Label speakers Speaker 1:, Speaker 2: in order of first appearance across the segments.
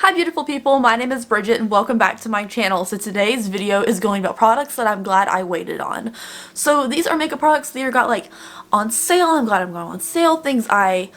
Speaker 1: Hi beautiful people, my name is Bridget and welcome back to my channel. So today's video is going about products that I'm glad I waited on. So these are makeup products that got like on sale. I'm glad I'm going on sale. Things I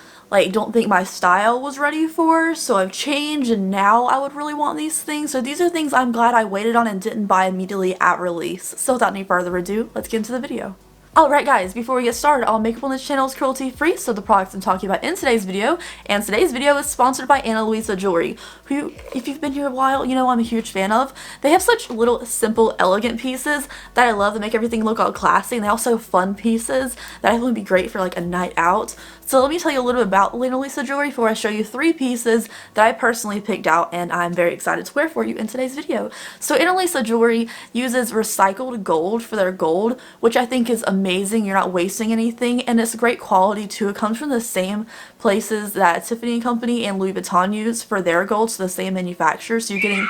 Speaker 1: don't think my style was ready for, so I've changed and now I would really want these things. So these are things I'm glad I waited on and didn't buy immediately at release. So without any further ado, let's get into the video. Alright guys, before we get started, all makeup on this channel is cruelty free, so the products I'm talking about in today's video, and today's video is sponsored by Ana Luisa Jewelry, who, if you've been here a while, you know I'm a huge fan of. They have such little, simple, elegant pieces that I love that make everything look all classy, and they also have fun pieces that I think would be great for like a night out. So let me tell you a little bit about Ana Luisa Jewelry before I show you 3 pieces that I personally picked out and I'm very excited to wear for you in today's video. So Ana Luisa Jewelry uses recycled gold for their gold, which I think is amazing. You're not wasting anything and it's great quality too. It comes from the same places that Tiffany & Company and Louis Vuitton use for their gold, so the same manufacturer, so you're getting...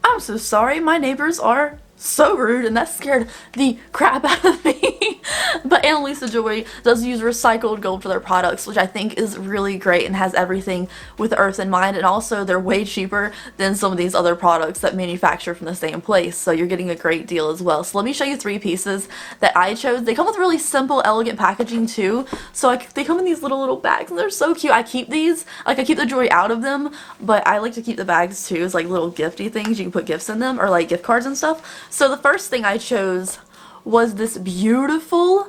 Speaker 1: I'm so sorry, my neighbors are so rude and that scared the crap out of me. But Ana Luisa Jewelry does use recycled gold for their products, which I think is really great and has everything with the earth in mind, and also they're way cheaper than some of these other products that manufacture from the same place, so you're getting a great deal as well. So let me show you 3 pieces that I chose. They come with really simple, elegant packaging too, so they come in these little bags and they're so cute. I keep these, I keep the jewelry out of them, but I like to keep the bags too as like little gifty things. You can put gifts in them or like gift cards and stuff. So the first thing I chose was this beautiful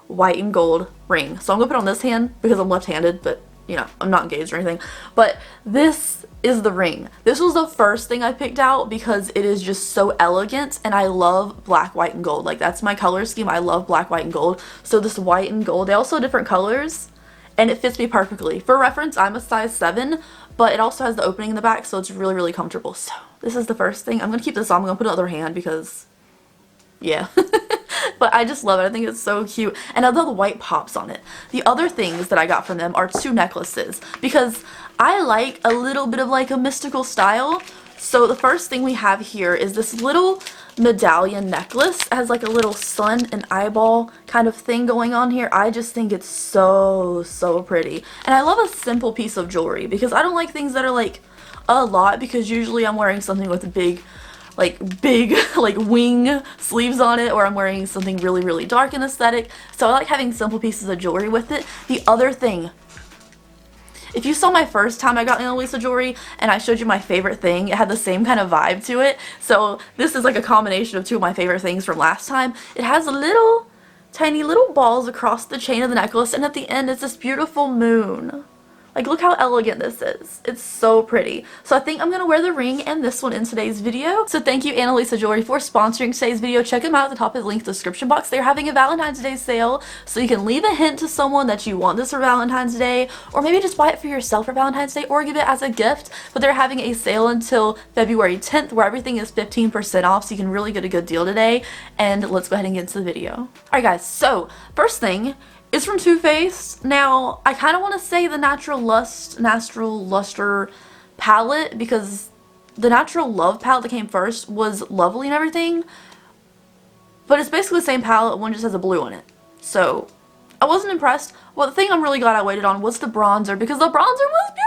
Speaker 1: white and gold ring. So I'm gonna put it on this hand because I'm left-handed, but you know, I'm not engaged or anything. But this is the ring. This was the first thing I picked out because it is just so elegant and I love black, white, and gold. Like that's my color scheme. I love black, white, and gold. So this white and gold, they also have different colors and it fits me perfectly. For reference, I'm a size 7, but it also has the opening in the back, so it's really, really comfortable. So this is the first thing. I'm gonna keep this on. I'm gonna put it on the other hand because yeah. But I just love it. I think it's so cute. And I love the white pops on it. The other things that I got from them are 2 necklaces because I like a little bit of like a mystical style. So the first thing we have here is this little medallion necklace. It has like a little sun and eyeball kind of thing going on here. I just think it's so pretty. And I love a simple piece of jewelry because I don't like things that are like a lot, because usually I'm wearing something with big wing sleeves on it, or I'm wearing something really dark and aesthetic. So I like having simple pieces of jewelry with it. The other thing, if you saw my first time I got Ana Luisa Jewelry and I showed you my favorite thing, it had the same kind of vibe to it. So this is like a combination of 2 of my favorite things from last time. It has tiny little balls across the chain of the necklace, and at the end it's this beautiful moon. Like, look how elegant this is. It's so pretty. So I think I'm going to wear the ring and this one in today's video. So thank you, Ana Luisa Jewelry, for sponsoring today's video. Check them out at the top of the link in the description box. They're having a Valentine's Day sale, so you can leave a hint to someone that you want this for Valentine's Day, or maybe just buy it for yourself for Valentine's Day, or give it as a gift. But they're having a sale until February 10th where everything is 15% off, so you can really get a good deal today. And let's go ahead and get into the video. Alright guys, so first thing is from Too Faced. Now, I kind of want to say the Natural Luster palette, because the Natural Love palette that came first was lovely and everything, but it's basically the same palette, one just has a blue on it. So, I wasn't impressed. Well, the thing I'm really glad I waited on was the bronzer, because the bronzer was beautiful!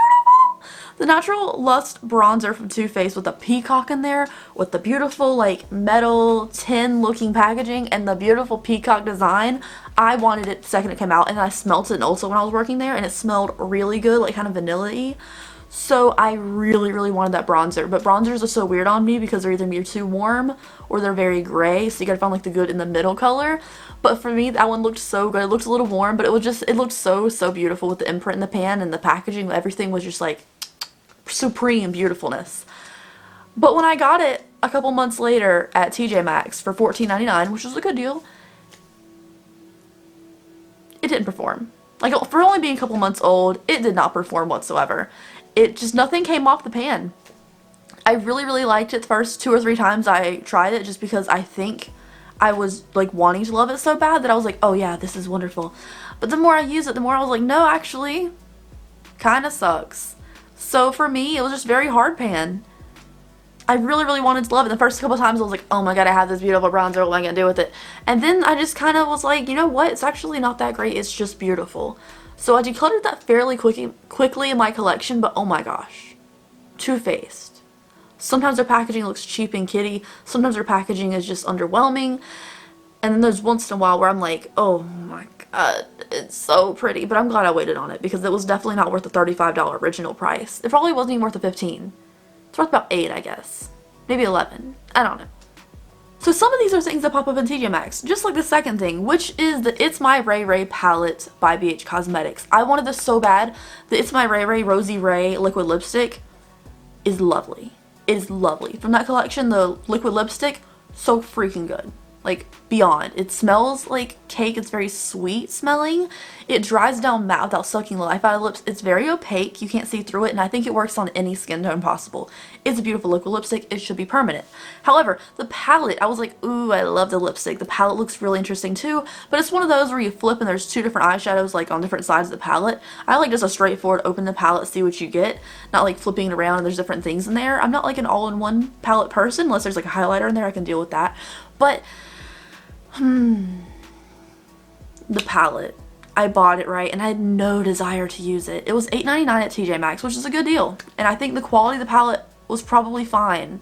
Speaker 1: The Natural Lust bronzer from Too Faced with a peacock in there, with the beautiful like metal tin looking packaging and the beautiful peacock design. I wanted it the second it came out, and I smelt it also when I was working there, and it smelled really good, like kind of vanilla-y. So I really wanted that bronzer, but bronzers are so weird on me because they're either too warm or they're very gray, so you gotta find like the good in the middle color. But for me, that one looked so good. It looked a little warm, but it looked so beautiful with the imprint in the pan and the packaging. Everything was just like supreme beautifulness. But when I got it a couple months later at TJ Maxx for $14.99, which was a good deal, it didn't perform. Like, for only being a couple months old, it did not perform whatsoever. It just, nothing came off the pan. I really liked it the first 2 or 3 times I tried it, just because I think I was like wanting to love it so bad that I was like, oh yeah, this is wonderful. But the more I used it, the more I was like, no, actually, kind of sucks. So for me, it was just very hard pan. I really, really wanted to love it. The first couple times I was like, oh my god, I have this beautiful bronzer, what am I going to do with it? And then I just kind of was like, you know what, it's actually not that great, it's just beautiful. So I decluttered that fairly quickly in my collection, but oh my gosh. Too Faced. Sometimes their packaging looks cheap and kiddie, sometimes their packaging is just underwhelming, and then there's once in a while where I'm like, oh my god, it's so pretty, but I'm glad I waited on it because it was definitely not worth the $35 original price. It probably wasn't even worth the $15. It's worth about 8, I guess. Maybe 11. I don't know. So some of these are things that pop up in TJ Maxx, just like the second thing, which is the It's My Ray Ray palette by BH Cosmetics. I wanted this so bad. The It's My Ray Ray Rosy Ray liquid lipstick is lovely. It is lovely. From that collection, the liquid lipstick, so freaking good. Like, beyond. It smells like cake. It's very sweet smelling. It dries down matte without sucking the life out of the lips. It's very opaque. You can't see through it, and I think it works on any skin tone possible. It's a beautiful liquid lipstick. It should be permanent. However, the palette, I was like, ooh, I love the lipstick. The palette looks really interesting too, but it's one of those where you flip and there's 2 different eyeshadows like on different sides of the palette. I like just a straightforward open the palette, see what you get, not like flipping it around and there's different things in there. I'm not like an all-in-one palette person unless there's like a highlighter in there. I can deal with that. But the palette, I bought it, right, and I had no desire to use it. It was $8.99 at TJ Maxx, which is a good deal, and I think the quality of the palette was probably fine,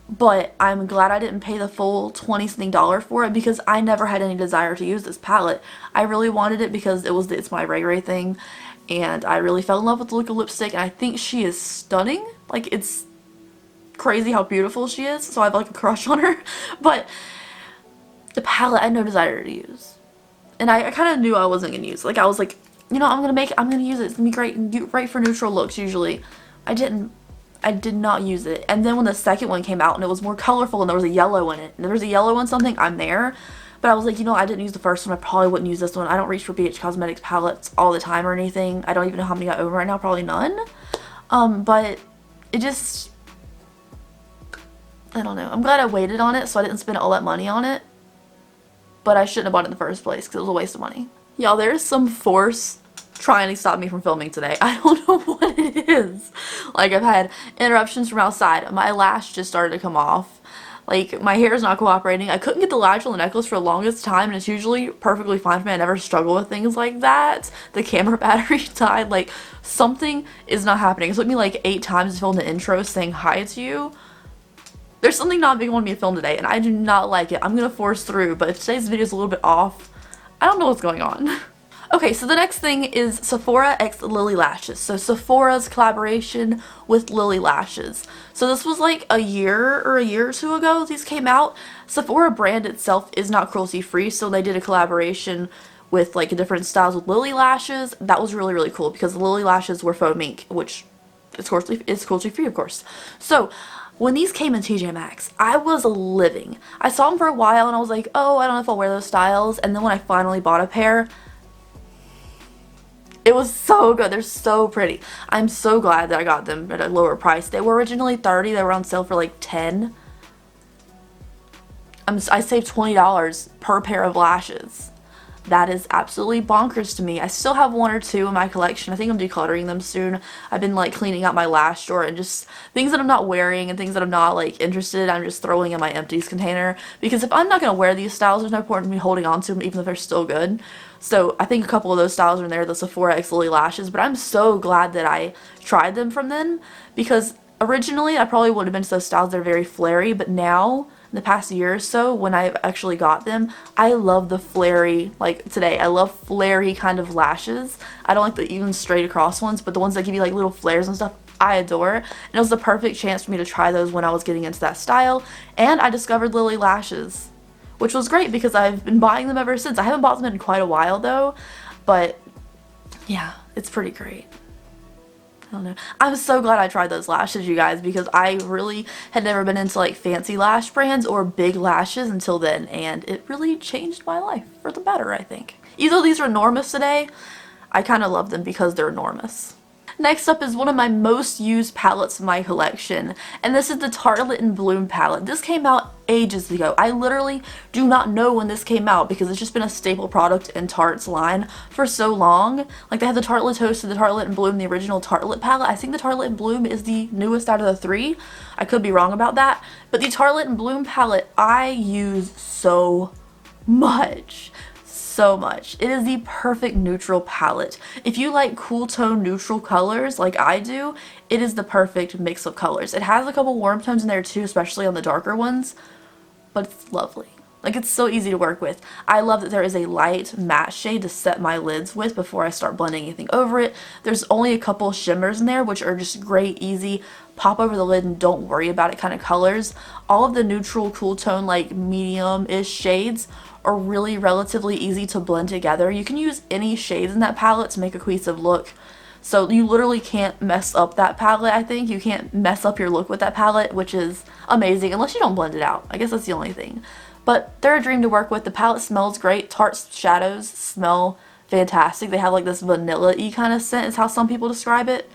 Speaker 1: but I'm glad I didn't pay the full $20-something for it because I never had any desire to use this palette. I really wanted it because it was the It's My Ray Ray thing, and I really fell in love with the liquid lipstick, and I think she is stunning. Like, it's crazy how beautiful she is, so I have like a crush on her, but the palette I had no desire to use. And I kind of knew I wasn't going to use it. Like, I was like, you know, I'm going to use it. It's going to be great for neutral looks usually. I did not use it. And then when the second one came out and it was more colorful and there was a yellow in it. And there was a yellow in something, I'm there. But I was like, you know, I didn't use the first one. I probably wouldn't use this one. I don't reach for BH Cosmetics palettes all the time or anything. I don't even know how many I own right now. Probably none. But it just, I don't know. I'm glad I waited on it so I didn't spend all that money on it. But I shouldn't have bought it in the first place because it was a waste of money. Y'all, there is some force trying to stop me from filming today. I don't know what it is. Like, I've had interruptions from outside. My lash just started to come off. Like, my hair is not cooperating. I couldn't get the lash on the necklace for the longest time, and it's usually perfectly fine for me. I never struggle with things like that. The camera battery died. Like, something is not happening. It took me like 8 times to film the intro saying hi to you. There's something not being wanting me to film today, and I do not like it. I'm going to force through, but if today's video is a little bit off, I don't know what's going on. Okay, so the next thing is Sephora x Lily Lashes. So Sephora's collaboration with Lily Lashes. So this was like a year or 2 ago these came out. Sephora brand itself is not cruelty free, so they did a collaboration with like different styles with Lily Lashes. That was really, really cool because the Lily Lashes were faux mink, which is cruelty free, of course. So when these came in TJ Maxx, I was living. I saw them for a while and I was like, oh, I don't know if I'll wear those styles. And then when I finally bought a pair, it was so good. They're so pretty. I'm so glad that I got them at a lower price. They were originally $30. They were on sale for like $10. I saved $20 per pair of lashes. That is absolutely bonkers to me. I still have 1 or 2 in my collection. I think I'm decluttering them soon. I've been like cleaning out my lash drawer and just things that I'm not wearing and things that I'm not like interested in, I'm just throwing in my empties container. Because if I'm not going to wear these styles, there's no point in me holding on to them even if they're still good. So I think a couple of those styles are in there, the Sephora x Lily Lashes. But I'm so glad that I tried them from them because originally I probably would have been to those styles that are very flary. But now, in the past year or so, when I've actually got them, I love the flary, like today, I love flary kind of lashes. I don't like the even straight across ones, but the ones that give you like little flares and stuff, I adore. And it was the perfect chance for me to try those when I was getting into that style. And I discovered Lily Lashes, which was great because I've been buying them ever since. I haven't bought them in quite a while though, but yeah, it's pretty great. I don't know. I'm so glad I tried those lashes, you guys, because I really had never been into like fancy lash brands or big lashes until then, and it really changed my life for the better, I think. Even though these are enormous today, I kind of love them because they're enormous. Next up is one of my most used palettes in my collection, and this is the Tartelette in Bloom palette. This came out ages ago. I literally do not know when this came out because it's just been a staple product in Tarte's line for so long. Like, they have the Tartelette Toasted, the Tartelette in Bloom, the original Tartelette palette. I think the Tartelette in Bloom is the newest out of the three. I could be wrong about that, but the Tartelette in Bloom palette I use so much. So much. It is the perfect neutral palette. If you like cool tone neutral colors like I do, it is the perfect mix of colors. It has a couple warm tones in there too, especially on the darker ones, but it's lovely. Like, it's so easy to work with. I love that there is a light matte shade to set my lids with before I start blending anything over it. There's only a couple shimmers in there, which are just great, easy, pop over the lid and don't worry about it kind of colors. All of the neutral, cool tone, like medium-ish shades are really relatively easy to blend together. You can use any shades in that palette to make a cohesive look. So you literally can't mess up that palette, I think. You can't mess up your look with that palette, which is amazing, unless you don't blend it out. I guess that's the only thing. But they're a dream to work with. The palette smells great. Tarte's shadows smell fantastic. They have like this vanilla-y kind of scent is how some people describe it.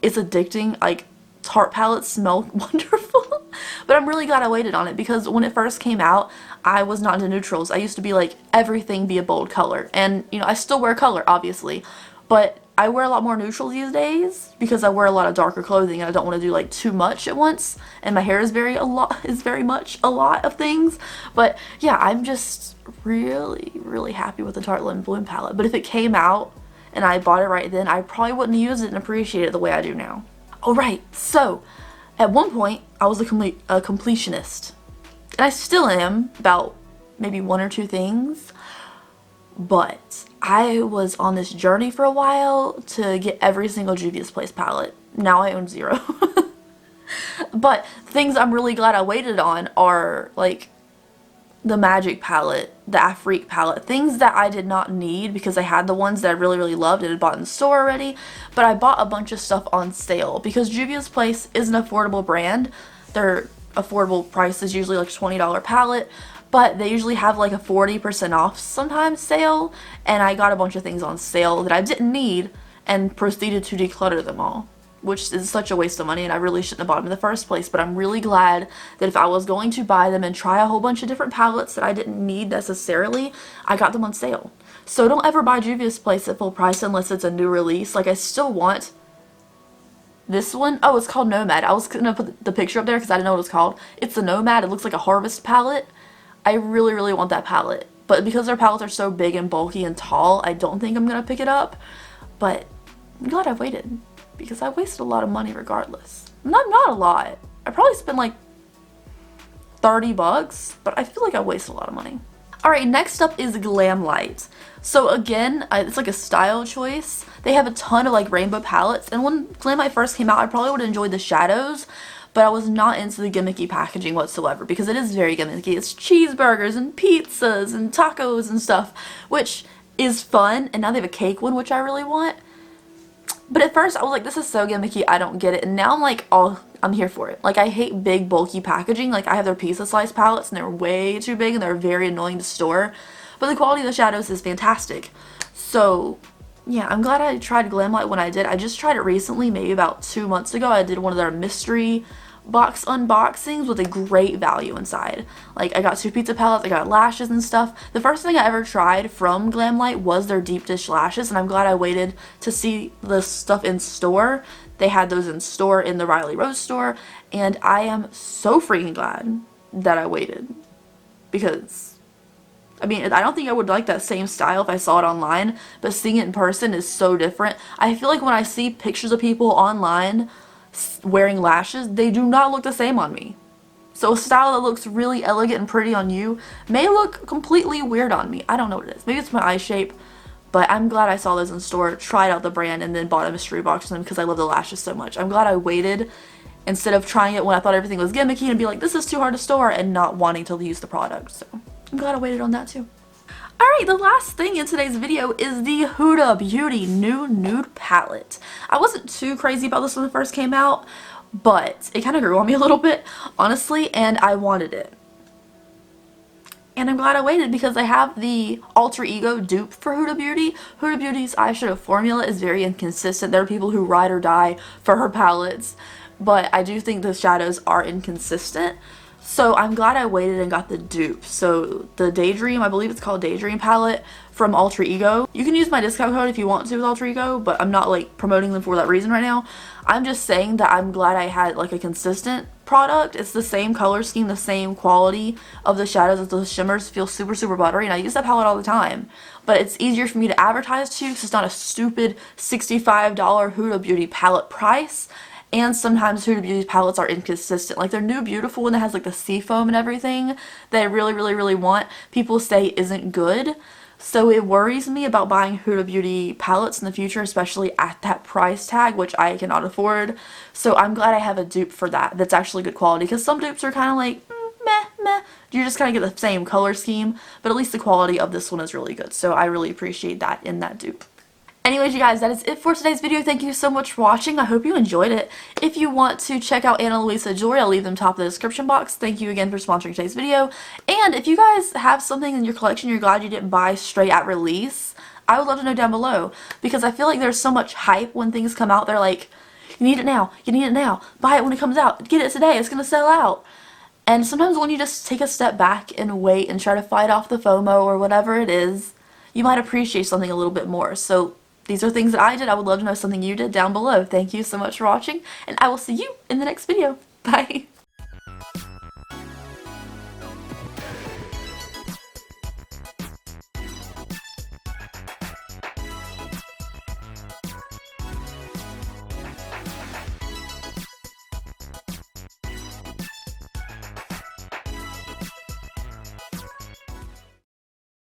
Speaker 1: It's addicting. Like, Tarte palettes smell wonderful. But I'm really glad I waited on it because when it first came out, I was not into neutrals. I used to be like, everything be a bold color. And, you know, I still wear color, obviously. But I wear a lot more neutral these days because I wear a lot of darker clothing and I don't want to do like too much at once. And my hair is very much a lot of things. But yeah, I'm just really happy with the Tartelette in Bloom palette. But if it came out and I bought it right then, I probably wouldn't use it and appreciate it the way I do now. Alright, so at one point I was a completionist. And I still am about maybe one or two things. But I was on this journey for a while to get every single Juvia's Place palette. Now I own 0. But things I'm really glad I waited on are like the Magic palette, the Afrique palette, things that I did not need because I had the ones that I really loved and had bought in the store already, but I bought a bunch of stuff on sale because Juvia's Place is an affordable brand. Their affordable price is usually like a $20 palette, but they usually have like a 40% off sometimes sale, and I got a bunch of things on sale that I didn't need and proceeded to declutter them all, which is such a waste of money and I really shouldn't have bought them in the first place. But I'm really glad that if I was going to buy them and try a whole bunch of different palettes that I didn't need necessarily, I got them on sale. So don't ever buy Juvia's Place at full price unless it's a new release. Like, I still want this one. Oh, it's called Nomad. I was gonna put the picture up there because I didn't know what it's called. It's the Nomad. It looks like a harvest palette. I really want that palette. But because their palettes are so big and bulky and tall, I don't think I'm gonna pick it up. But I'm glad I waited, because I wasted a lot of money regardless. Not a lot. I probably spent like 30 bucks, but I feel like I wasted a lot of money. Alright, next up is Glamlite. So again, it's like a style choice. They have a ton of like rainbow palettes, and when Glamlite first came out, I probably would have enjoyed the shadows, but I was not into the gimmicky packaging whatsoever because it is very gimmicky. It's cheeseburgers and pizzas and tacos and stuff, which is fun, and now they have a cake one, which I really want. But at first I was like, this is so gimmicky, I don't get it. And now I'm like, oh, I'm here for it. Like, I hate big bulky packaging. Like, I have their pizza slice palettes and they're way too big and they're very annoying to store. But the quality of the shadows is fantastic. So yeah, I'm glad I tried Glamlite when I did. I just tried it recently, maybe about 2 months ago. I did one of their mystery box unboxings with a great value inside. Like, I got 2 pizza palettes, I got lashes and stuff. The first thing I ever tried from Glamlite was their deep dish lashes, and I'm glad I waited to see the stuff in store. They had those in store in the Riley Rose store, and I am so freaking glad that I waited, because I mean, I don't think I would like that same style if I saw it online, but seeing it in person is so different. I feel like when I see pictures of people online wearing lashes, they do not look the same on me. So a style that looks really elegant and pretty on you may look completely weird on me. I don't know what it is. Maybe it's my eye shape, but I'm glad I saw those in store, tried out the brand, and then bought a mystery box from them because I love the lashes so much. I'm glad I waited instead of trying it when I thought everything was gimmicky and be like, this is too hard to store, and not wanting to use the product. So I'm glad I waited on that too. Alright, the last thing in today's video is the Huda Beauty new nude palette. I wasn't too crazy about this when it first came out, but it kind of grew on me a little bit, honestly, and I wanted it. And I'm glad I waited because I have the Alter Ego dupe for Huda Beauty. Huda Beauty's eyeshadow formula is very inconsistent. There are people who ride or die for her palettes, but I do think the shadows are inconsistent. So I'm glad I waited and got the dupe. So the Daydream, I believe it's called Daydream palette from Alter Ego. You can use my discount code if you want to with Alter Ego, but I'm not like promoting them for that reason right now. I'm just saying that I'm glad I had like a consistent product. It's the same color scheme, the same quality of the shadows as the shimmers, feel super, super buttery, and I use that palette all the time. But it's easier for me to advertise to because it's not a stupid $65 Huda Beauty palette price. And sometimes Huda Beauty's palettes are inconsistent. Like their new Beautiful one that has like the sea foam and everything that I really, really, really want, people say isn't good. So it worries me about buying Huda Beauty palettes in the future, especially at that price tag, which I cannot afford. So I'm glad I have a dupe for that that's actually good quality, because some dupes are kind of like, meh, meh. You just kind of get the same color scheme, but at least the quality of this one is really good. So I really appreciate that in that dupe. Anyways, you guys, that is it for today's video. Thank you so much for watching. I hope you enjoyed it. If you want to check out Ana Luisa jewelry, I'll leave them top of the description box. Thank you again for sponsoring today's video. And if you guys have something in your collection you're glad you didn't buy straight at release, I would love to know down below, because I feel like there's so much hype when things come out. They're like, you need it now, you need it now, buy it when it comes out, get it today, it's going to sell out. And sometimes when you just take a step back and wait and try to fight off the FOMO or whatever it is, you might appreciate something a little bit more. So these are things that I did. I would love to know something you did down below. Thank you so much for watching, and I will see you in the next video. Bye!